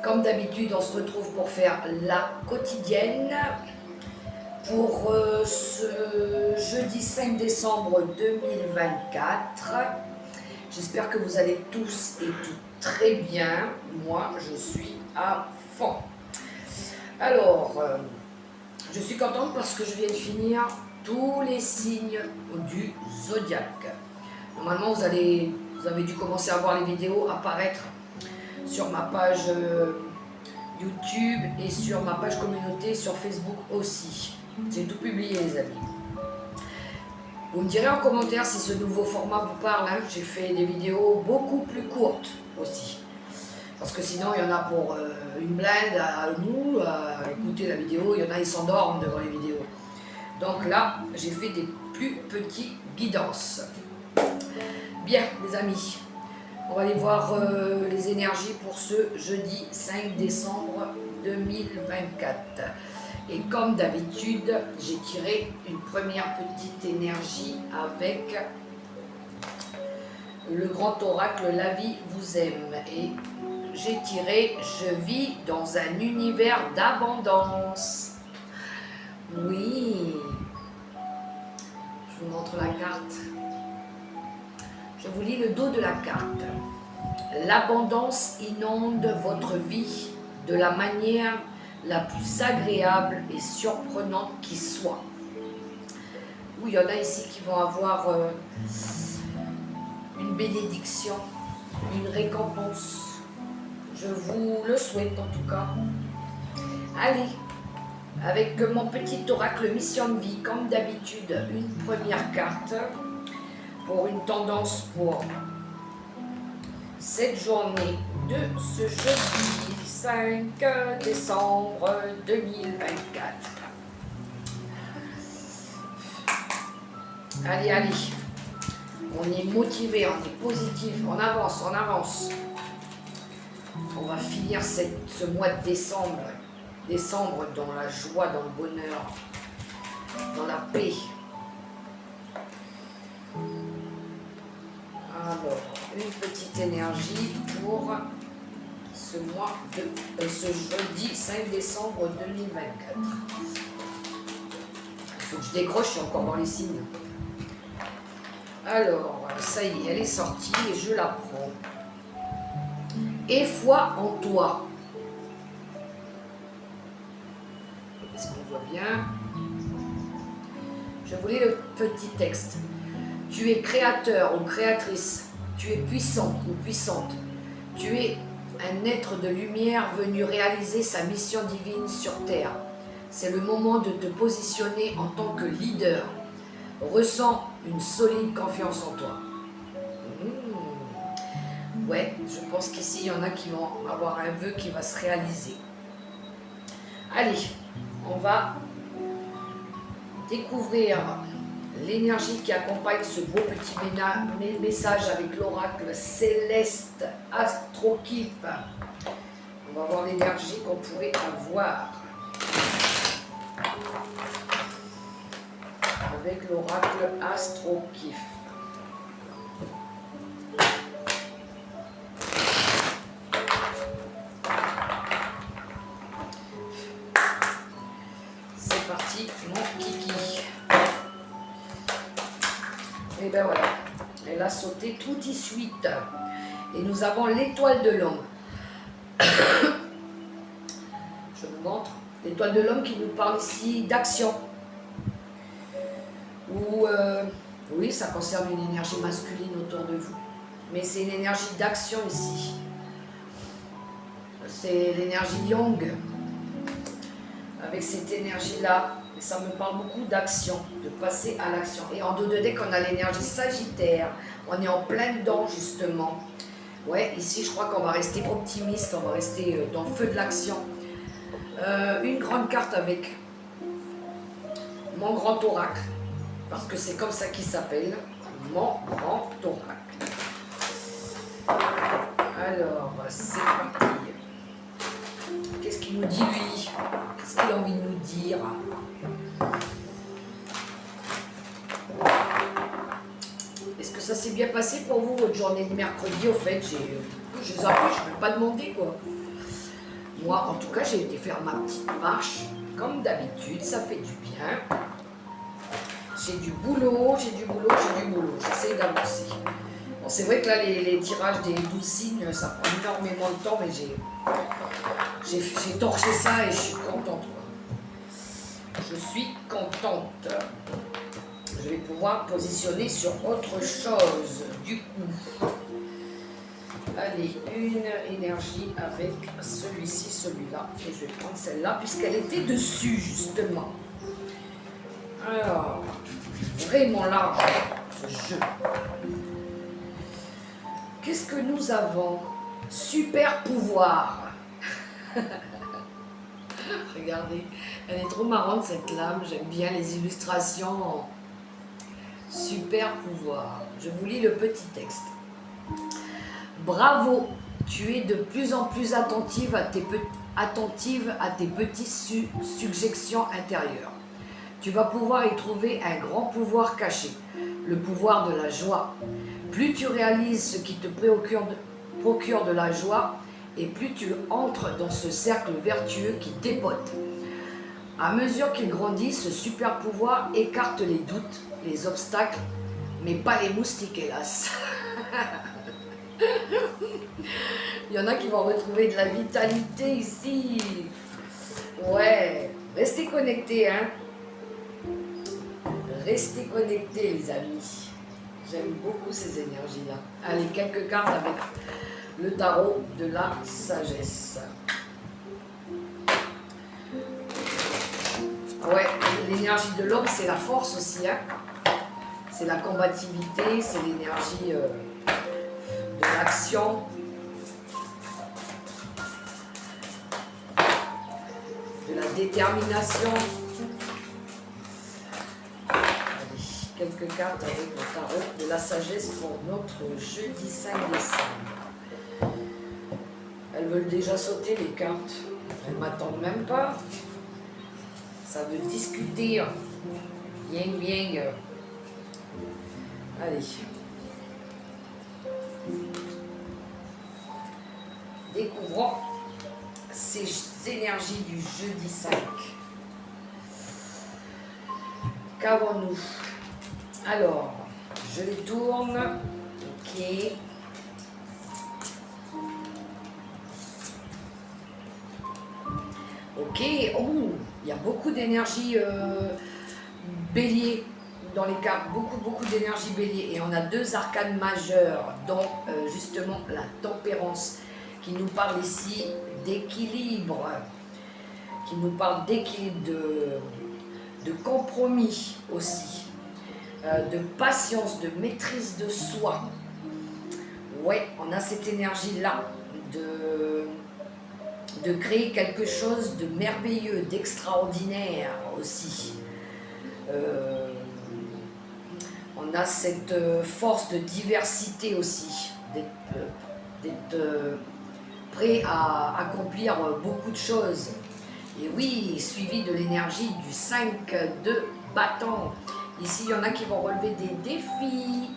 Comme d'habitude, on se retrouve pour faire la quotidienne pour ce jeudi 5 décembre 2024. J'espère que vous allez tous et toutes très bien. Moi, je suis à fond. Alors, je suis contente parce que je viens de finir tous les signes du zodiaque. Normalement, vous avez dû commencer à voir les vidéos apparaître sur ma page YouTube et sur ma page communauté sur Facebook aussi. J'ai tout publié, les amis. Vous me direz en commentaire si ce nouveau format vous parle. Hein. J'ai fait des vidéos beaucoup plus courtes aussi. Parce que sinon, il y en a pour une blinde à nous, à écouter la vidéo. Il y en a, ils s'endorment devant les vidéos. Donc là, j'ai fait des plus petits guidances. Bien, les amis, on va aller voir les énergies pour ce jeudi 5 décembre 2024. Et comme d'habitude, j'ai tiré une première petite énergie avec le grand oracle La vie vous aime. Et j'ai tiré Je vis dans un univers d'abondance. Oui, je vous montre la carte. Je vous lis le dos de la carte. L'abondance inonde votre vie de la manière la plus agréable et surprenante qui soit. Oui, il y en a ici qui vont avoir une bénédiction, une récompense. Je vous le souhaite en tout cas. Allez, avec mon petit oracle mission de vie, comme d'habitude, une première carte pour une tendance pour cette journée de ce jeudi 5 décembre 2024. Allez, allez. On est motivé, on est positif, on avance, on avance. On va finir ce mois de décembre dans la joie, dans le bonheur, dans la paix. Alors, une petite énergie pour ce mois de ce jeudi 5 décembre 2024. Il faut que je décroche, je suis encore dans les signes. Alors, ça y est, elle est sortie et je la prends. Et foi en toi. Est-ce qu'on voit bien? Je vous lis le petit texte. Tu es créateur ou créatrice, tu es puissant ou puissante, tu es un être de lumière venu réaliser sa mission divine sur Terre. C'est le moment de te positionner en tant que leader. Ressens une solide confiance en toi. Ouais, je pense qu'ici, il y en a qui vont avoir un vœu qui va se réaliser. Allez, on va découvrir l'énergie qui accompagne ce beau petit message avec l'oracle céleste Astrokif. On va voir l'énergie qu'on pourrait avoir avec l'oracle Astrokif. C'est parti, mon kiki. Et ben voilà, elle a sauté tout de suite. Et nous avons l'étoile de l'homme. Je vous montre l'étoile de l'homme qui nous parle ici d'action. Oui, ça concerne une énergie masculine autour de vous. Mais c'est une énergie d'action ici. C'est l'énergie Yang. Avec cette énergie-là, ça me parle beaucoup d'action, de passer à l'action. Et en dos de deck, on a l'énergie Sagittaire. On est en plein dedans, justement. Ouais, ici, je crois qu'on va rester optimiste. On va rester dans le feu de l'action. Une grande carte avec mon grand oracle. Parce que c'est comme ça qu'il s'appelle. Mon grand oracle. Alors, c'est parti. Qu'est-ce qu'il nous dit, lui? Qu'est-ce qu'il a envie de nous dire? Est-ce que ça s'est bien passé pour vous, votre journée de mercredi? Au fait, je les ai pas demandé, quoi. Moi, en tout cas, j'ai été faire ma petite marche, comme d'habitude, ça fait du bien. J'ai du boulot, j'ai du boulot, j'ai du boulot. J'essaie d'avancer. Bon, c'est vrai que là, les tirages des 12 signes, ça prend énormément de temps, mais j'ai torché ça et je suis contente. Quoi. Je suis contente. Je vais pouvoir positionner sur autre chose, du coup. Allez, une énergie avec celui-ci, celui-là. Et je vais prendre celle-là, puisqu'elle était dessus, justement. Alors, vraiment large, ce jeu. Qu'est-ce que nous avons? Super pouvoir. Regardez, elle est trop marrante cette lame. J'aime bien les illustrations. Super pouvoir. Je vous lis le petit texte. Bravo, tu es de plus en plus attentive à tes petites suggestions intérieures. Tu vas pouvoir y trouver un grand pouvoir caché, le pouvoir de la joie. Plus tu réalises ce qui te procure de la joie, et plus tu entres dans ce cercle vertueux qui dépote. À mesure qu'il grandit, ce super pouvoir écarte les doutes, les obstacles, mais pas les moustiques, hélas. Il y en a qui vont retrouver de la vitalité ici. Ouais, restez connectés, hein. Restez connectés, les amis. J'aime beaucoup ces énergies-là. Allez, quelques cartes avec le tarot de la sagesse. Ouais, l'énergie de l'homme, c'est la force aussi, hein. C'est la combativité, c'est l'énergie de l'action. De la détermination. Allez, quelques cartes avec le tarot de la sagesse pour notre jeudi 5 décembre. Elles veulent déjà sauter les cartes. Elles ne m'attendent même pas. Ça veut discuter. Bien, bien. Allez. Découvrons ces énergies du jeudi 5. Qu'avons-nous? Alors, je les tourne. Ok. Ok. Oh, il y a beaucoup d'énergie bélier dans les cartes. Beaucoup d'énergie bélier. Et on a deux arcanes majeures, dont justement la tempérance, qui nous parle ici d'équilibre, qui nous parle d'équilibre, de compromis aussi, de patience, de maîtrise de soi. Ouais, on a cette énergie-là de créer quelque chose de merveilleux, d'extraordinaire aussi. On a cette force de diversité aussi, d'être prêt à accomplir beaucoup de choses. Et oui, suivi de l'énergie du 5 de bâton. Ici, il y en a qui vont relever des défis.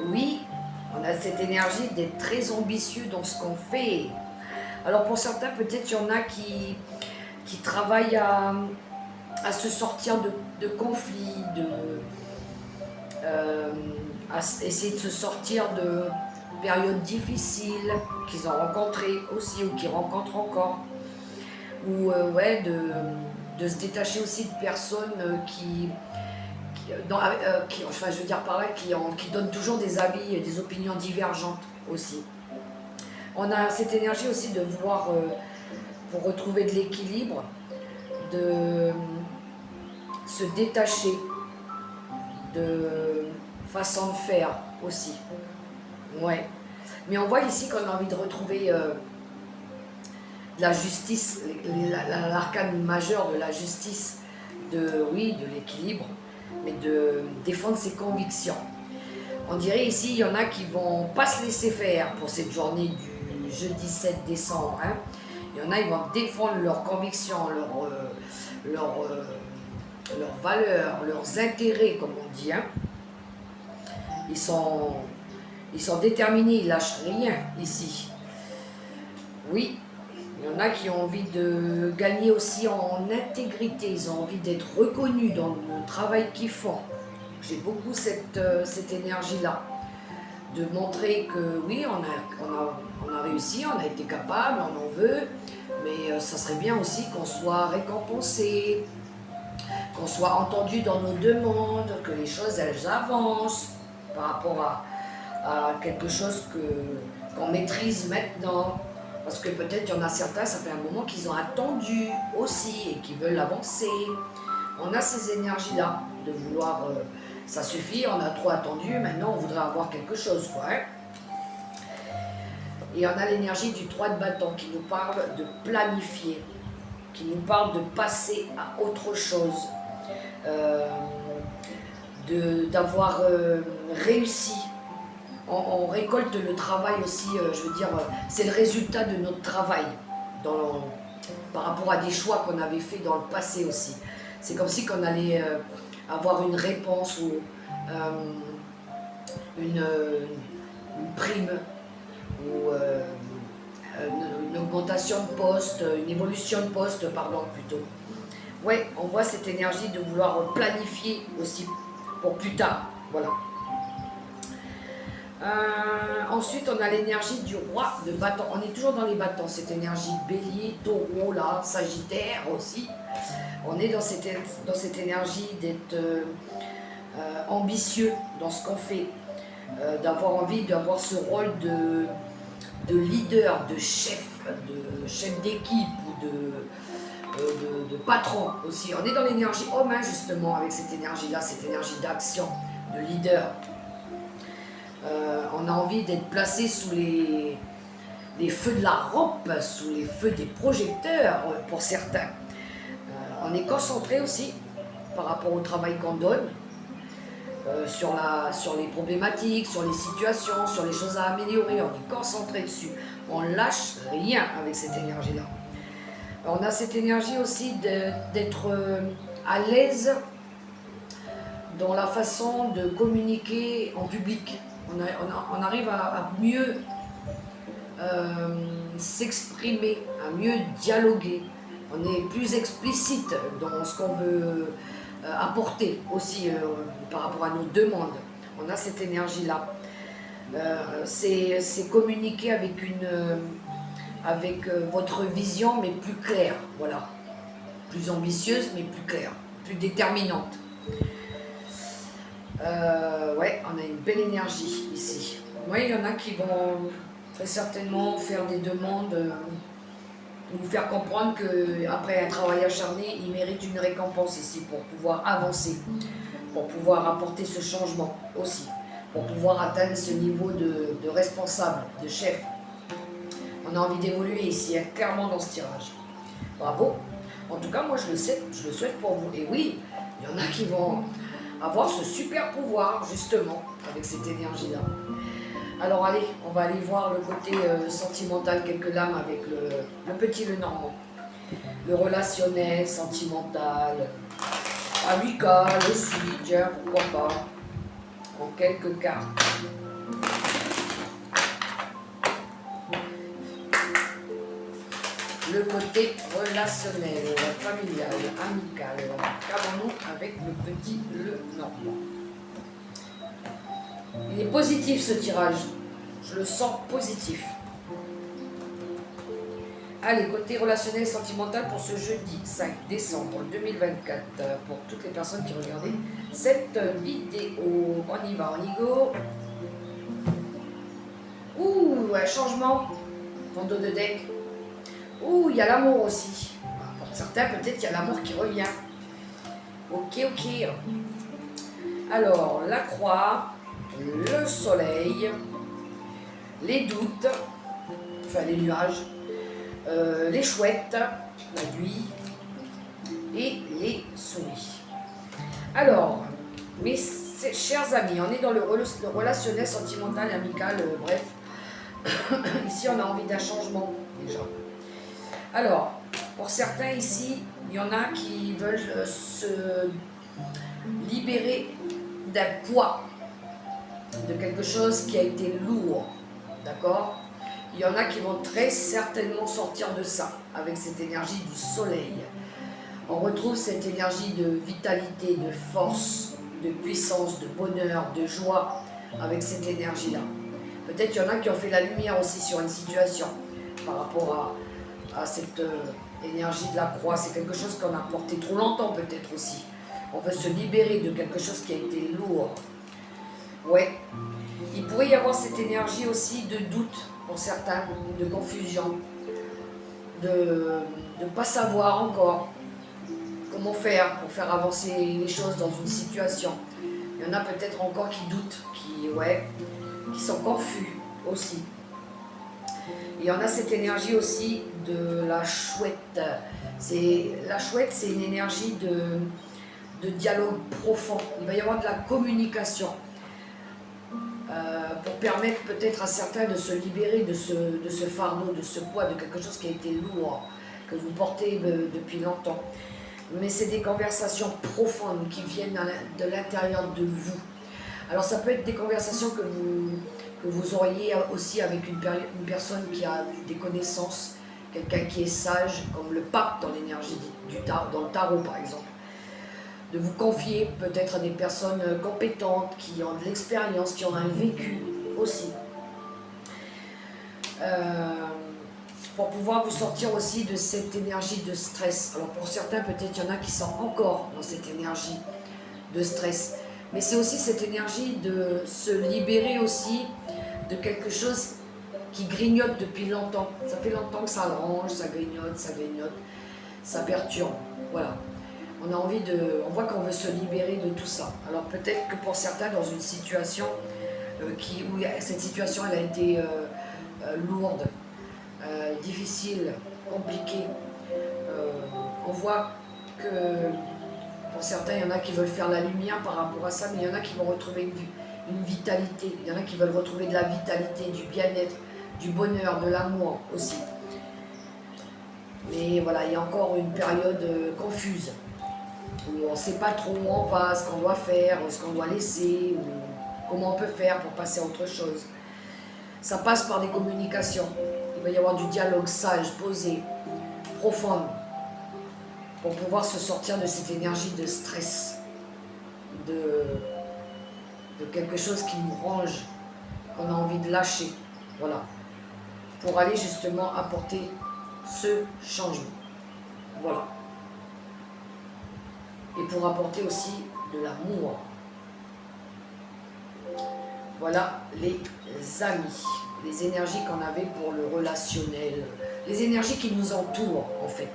Oui, on a cette énergie d'être très ambitieux dans ce qu'on fait. Alors pour certains, peut-être il y en a qui travaillent à se sortir de conflits, à essayer de se sortir de périodes difficiles qu'ils ont rencontrées aussi ou qu'ils rencontrent encore. Ou ouais, de se détacher aussi de personnes enfin je veux dire par là, qui donnent toujours des avis et des opinions divergentes aussi. On a cette énergie aussi de vouloir, pour retrouver de l'équilibre, de se détacher de façon de faire aussi. Ouais. Mais on voit ici qu'on a envie de retrouver la justice, l'arcane majeure de la justice, de l'équilibre, mais de défendre ses convictions. On dirait ici, il y en a qui vont pas se laisser faire pour cette journée du jeudi 7 décembre. Hein. Il y en a, ils vont défendre leurs convictions, leurs valeurs, leurs intérêts, comme on dit. Hein. Ils sont déterminés, ils lâchent rien ici. Oui, Il y en a qui ont envie de gagner aussi en intégrité, ils ont envie d'être reconnus dans le travail qu'ils font. J'ai beaucoup cette énergie-là, de montrer que oui, on a réussi, on a été capable, on en veut, mais ça serait bien aussi qu'on soit récompensé, qu'on soit entendu dans nos demandes, que les choses elles avancent par rapport à quelque chose qu'on maîtrise maintenant. Parce que peut-être il y en a certains, ça fait un moment qu'ils ont attendu aussi et qui veulent avancer. On a ces énergies-là de vouloir, ça suffit, on a trop attendu, maintenant on voudrait avoir quelque chose, quoi. Hein. Et on a l'énergie du 3 de bâton qui nous parle de planifier, qui nous parle de passer à autre chose, d'avoir réussi. On récolte le travail aussi, je veux dire, c'est le résultat de notre travail par rapport à des choix qu'on avait fait dans le passé aussi. C'est comme si qu'on allait avoir une réponse ou une prime ou une augmentation de poste, une évolution de poste, pardon, plutôt. Ouais, on voit cette énergie de vouloir planifier aussi pour plus tard, voilà. Ensuite, on a l'énergie du roi de bâton. On est toujours dans les bâtons, cette énergie bélier, taureau, là, sagittaire aussi. On est dans cette énergie d'être ambitieux dans ce qu'on fait, d'avoir envie d'avoir ce rôle de leader, de chef d'équipe ou de patron aussi. On est dans l'énergie homme, hein, justement, avec cette énergie-là, cette énergie d'action, de leader. On a envie d'être placé sous les feux de la rampe, sous les feux des projecteurs pour certains. On est concentré aussi par rapport au travail qu'on donne, sur les problématiques, sur les situations, sur les choses à améliorer. On est concentré dessus. On lâche rien avec cette énergie-là. On a cette énergie aussi d'être à l'aise dans la façon de communiquer en public. On arrive à mieux s'exprimer, à mieux dialoguer. On est plus explicite dans ce qu'on veut apporter aussi par rapport à nos demandes. On a cette énergie-là. C'est communiquer avec votre vision, mais plus claire, voilà. Plus ambitieuse, mais plus claire, plus déterminante. Ouais, on a une belle énergie ici. Oui, il y en a qui vont très certainement faire des demandes, nous faire comprendre qu'après un travail acharné, ils méritent une récompense ici pour pouvoir avancer, pour pouvoir apporter ce changement aussi, pour pouvoir atteindre ce niveau de responsable, de chef. On a envie d'évoluer ici, hein, clairement dans ce tirage. Bravo. En tout cas, moi je le souhaite pour vous. Et oui, il y en a qui vont avoir ce super pouvoir, justement, avec cette énergie-là. Alors allez, on va aller voir le côté sentimental, quelques lames avec le petit Lenormand. Le relationnel, sentimental, amical aussi, tiens, pourquoi pas, en quelques cartes. Le côté relationnel, familial, amical. Qu'avons-nous avec le petit Lenormand? Il est positif ce tirage. Je le sens positif. Allez, côté relationnel et sentimental pour ce jeudi 5 décembre 2024. Pour toutes les personnes qui regardaient cette vidéo. On y va, on y go. Ouh, un changement. Ton dos de deck. Ouh, il y a l'amour aussi. Pour certains, peut-être qu'il y a l'amour qui revient. Ok, ok. Alors, la croix, le soleil, les doutes, enfin les nuages, les chouettes, la nuit et les souris. Alors, mes chers amis, on est dans le relationnel, sentimental, amical, bref. Ici, on a envie d'un changement déjà. Alors, pour certains ici, il y en a qui veulent se libérer d'un poids, de quelque chose qui a été lourd, d'accord? il y en a qui vont très certainement sortir de ça, avec cette énergie du soleil. On retrouve cette énergie de vitalité, de force, de puissance, de bonheur, de joie, avec cette énergie-là. Peut-être qu'il y en a qui ont fait la lumière aussi sur une situation, par rapport à cette énergie de la croix. C'est quelque chose qu'on a porté trop longtemps peut-être aussi. On veut se libérer de quelque chose qui a été lourd. Ouais. Il pourrait y avoir cette énergie aussi de doute pour certains, de confusion, de ne pas savoir encore comment faire pour faire avancer les choses dans une situation. Il y en a peut-être encore qui doutent, qui sont confus aussi. Et il y en a cette énergie aussi de la chouette. La chouette, c'est une énergie de dialogue profond. Il va y avoir de la communication. Pour permettre peut-être à certains de se libérer de ce fardeau, de ce poids, de quelque chose qui a été lourd, que vous portez depuis longtemps. Mais c'est des conversations profondes qui viennent de l'intérieur de vous. Alors ça peut être des conversations que vous auriez aussi avec une personne qui a des connaissances, quelqu'un qui est sage, comme le pape dans l'énergie dans le tarot par exemple. De vous confier peut-être à des personnes compétentes, qui ont de l'expérience, qui ont un vécu aussi. Pour pouvoir vous sortir aussi de cette énergie de stress. Alors pour certains, peut-être il y en a qui sont encore dans cette énergie de stress. Mais c'est aussi cette énergie de se libérer aussi de quelque chose qui grignote depuis longtemps. Ça fait longtemps que ça ronge, ça grignote, ça perturbe. Voilà. On voit qu'on veut se libérer de tout ça. Alors peut-être que pour certains, dans une situation où cette situation elle a été lourde, difficile, compliquée, on voit que pour certains, il y en a qui veulent faire la lumière par rapport à ça, mais il y en a qui vont retrouver une vitalité. Il y en a qui veulent retrouver de la vitalité, du bien-être, du bonheur, de l'amour aussi. Mais voilà, il y a encore une période confuse, où on ne sait pas trop où on va, ce qu'on doit faire, ce qu'on doit laisser, ou comment on peut faire pour passer à autre chose. Ça passe par des communications. Il va y avoir du dialogue sage, posé, profond, pour pouvoir se sortir de cette énergie de stress, de quelque chose qui nous ronge, qu'on a envie de lâcher. Voilà. Pour aller justement apporter ce changement. Voilà. Et pour apporter aussi de l'amour. Voilà les amis, les énergies qu'on avait pour le relationnel, les énergies qui nous entourent en fait.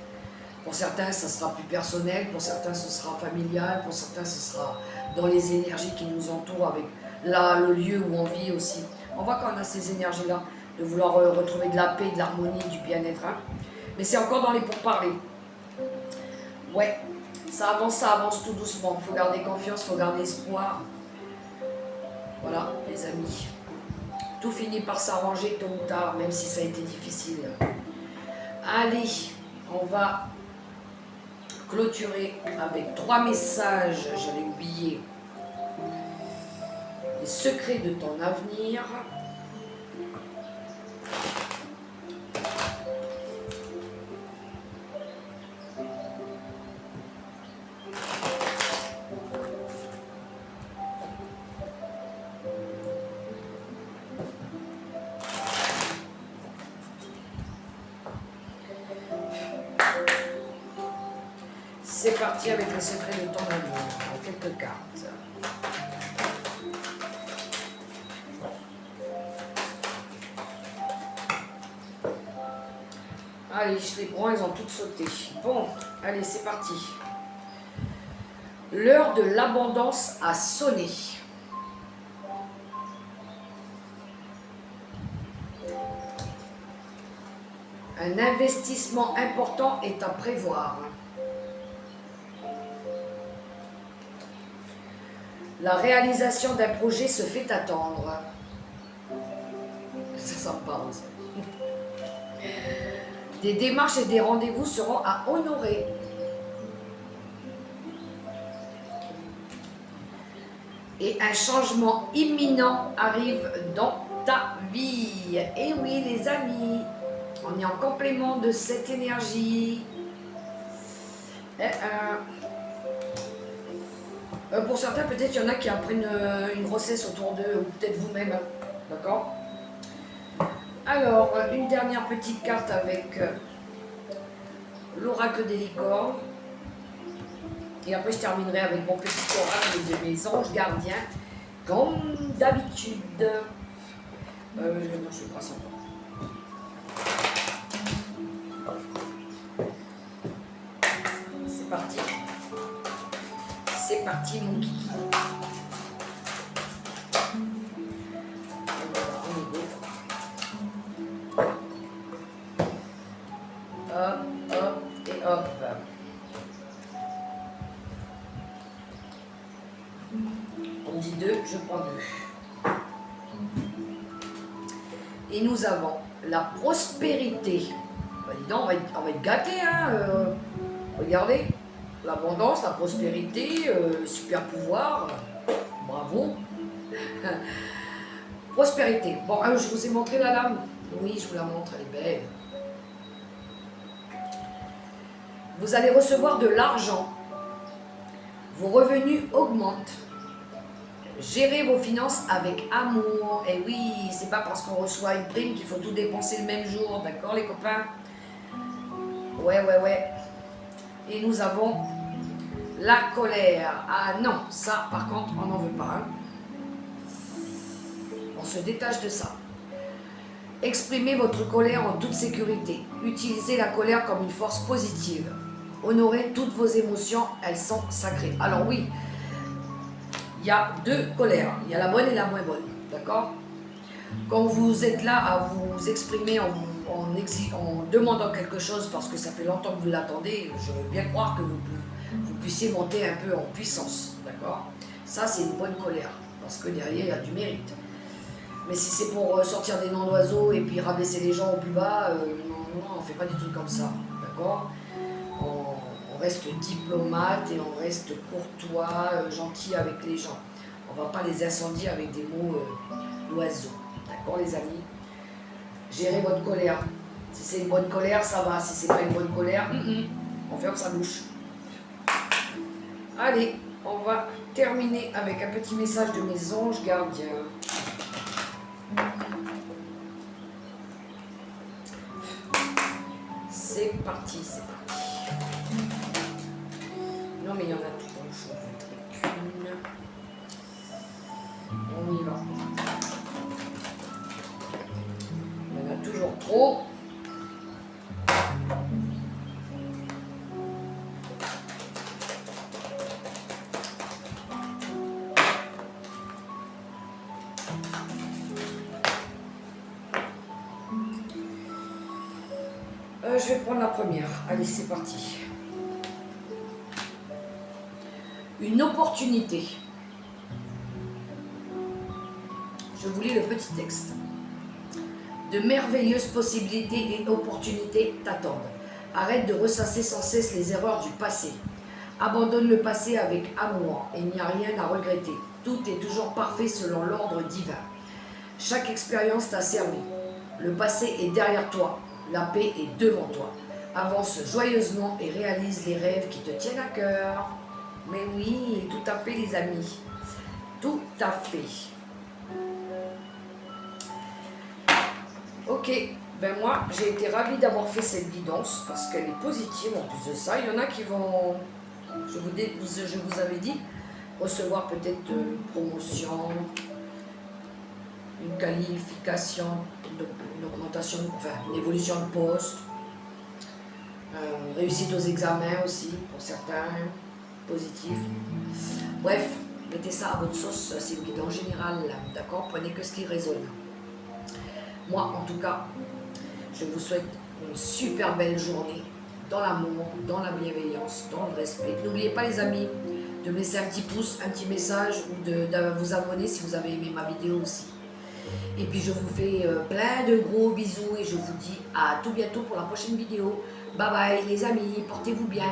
Pour certains, ça sera plus personnel, pour certains, ce sera familial, pour certains, ce sera dans les énergies qui nous entourent, avec là, le lieu où on vit aussi. On voit qu'on a ces énergies-là, de vouloir retrouver de la paix, de l'harmonie, du bien-être. Hein. Mais c'est encore dans les pourparlers. Ouais, ça avance tout doucement. Il faut garder confiance, il faut garder espoir. Voilà, les amis. Tout finit par s'arranger tôt ou tard, même si ça a été difficile. Allez, on va clôturer avec 3 messages, j'avais oublié. Les secrets de ton avenir. C'est parti avec les secrets de ton avenir. Quelques cartes. Allez, je les prends, elles ont toutes sauté. Bon, allez, c'est parti. L'heure de l'abondance a sonné. Un investissement important est à prévoir. La réalisation d'un projet se fait attendre. Ça me parle, ça. Des démarches et des rendez-vous seront à honorer. Et un changement imminent arrive dans ta vie. Et oui les amis, on est en complément de cette énergie. Pour certains, peut-être il y en a qui apprennent une grossesse autour d'eux, ou peut-être vous-même, hein. D'accord? Alors, une dernière petite carte avec l'oracle des licornes. Et après, je terminerai avec mon petit oracle de mes anges gardiens, comme d'habitude. Non, je sais pas ça. C'est parti. C'est parti, mon kiki. Hop, hop et hop. On dit 2, je prends 2. Et nous avons la prospérité. Bah, dis donc, on va être gâtés, hein. Regardez, l'abondance, la prospérité, super pouvoir. Bravo. Prospérité. Bon, je vous ai montré la lame. Oui, je vous la montre, elle est belle. Vous allez recevoir de l'argent. Vos revenus augmentent. Gérez vos finances avec amour. Et oui, c'est pas parce qu'on reçoit une prime qu'il faut tout dépenser le même jour. D'accord, les copains? Ouais. Et nous avons la colère. Ah non, ça, par contre, on n'en veut pas. Hein. On se détache de ça. Exprimez votre colère en toute sécurité. Utilisez la colère comme une force positive. Honorez toutes vos émotions, elles sont sacrées. Alors oui, il y a 2 colères. Il y a la bonne et la moins bonne. D'accord? Quand vous êtes là à vous exprimer en demandant quelque chose parce que ça fait longtemps que vous l'attendez, je veux bien croire que vous puissiez monter un peu en puissance. D'accord? Ça, c'est une bonne colère. Parce que derrière, il y a du mérite. Mais si c'est pour sortir des noms d'oiseaux et puis rabaisser les gens au plus bas, non, on ne fait pas du tout comme ça. D'accord? On reste diplomate et on reste courtois, gentil avec les gens. On ne va pas les incendier avec des mots d'oiseaux. D'accord, les amis? Gérez votre colère. Si c'est une bonne colère, ça va. Si c'est pas une bonne colère, on ferme sa bouche. Allez, on va terminer avec un petit message de mes anges gardiens. C'est parti, c'est parti. Non mais il y en a trop, je vous voudrais qu'une. On y va. Il y en a toujours trop. Je vais prendre la première. Allez, c'est parti. Une opportunité. Je vous lis le petit texte. De merveilleuses possibilités et opportunités t'attendent. Arrête de ressasser sans cesse les erreurs du passé. Abandonne le passé avec amour. Il n'y a rien à regretter. Tout est toujours parfait selon l'ordre divin. Chaque expérience t'a servi. Le passé est derrière toi. La paix est devant toi. Avance joyeusement et réalise les rêves qui te tiennent à cœur. Mais oui, tout à fait les amis. Tout à fait. Ok, ben moi j'ai été ravie d'avoir fait cette guidance parce qu'elle est positive en plus de ça. Il y en a qui vont, je vous avais dit, recevoir peut-être une promotion, une qualification, une augmentation, enfin une évolution de poste, réussite aux examens aussi pour certains, positif. Bref, mettez ça à votre sauce, c'est une guidance générale, d'accord? Prenez que ce qui résonne. Moi, en tout cas, je vous souhaite une super belle journée dans l'amour, dans la bienveillance, dans le respect. N'oubliez pas les amis de me laisser un petit pouce, un petit message ou de vous abonner si vous avez aimé ma vidéo aussi. Et puis je vous fais plein de gros bisous et je vous dis à tout bientôt pour la prochaine vidéo. Bye bye les amis, portez-vous bien.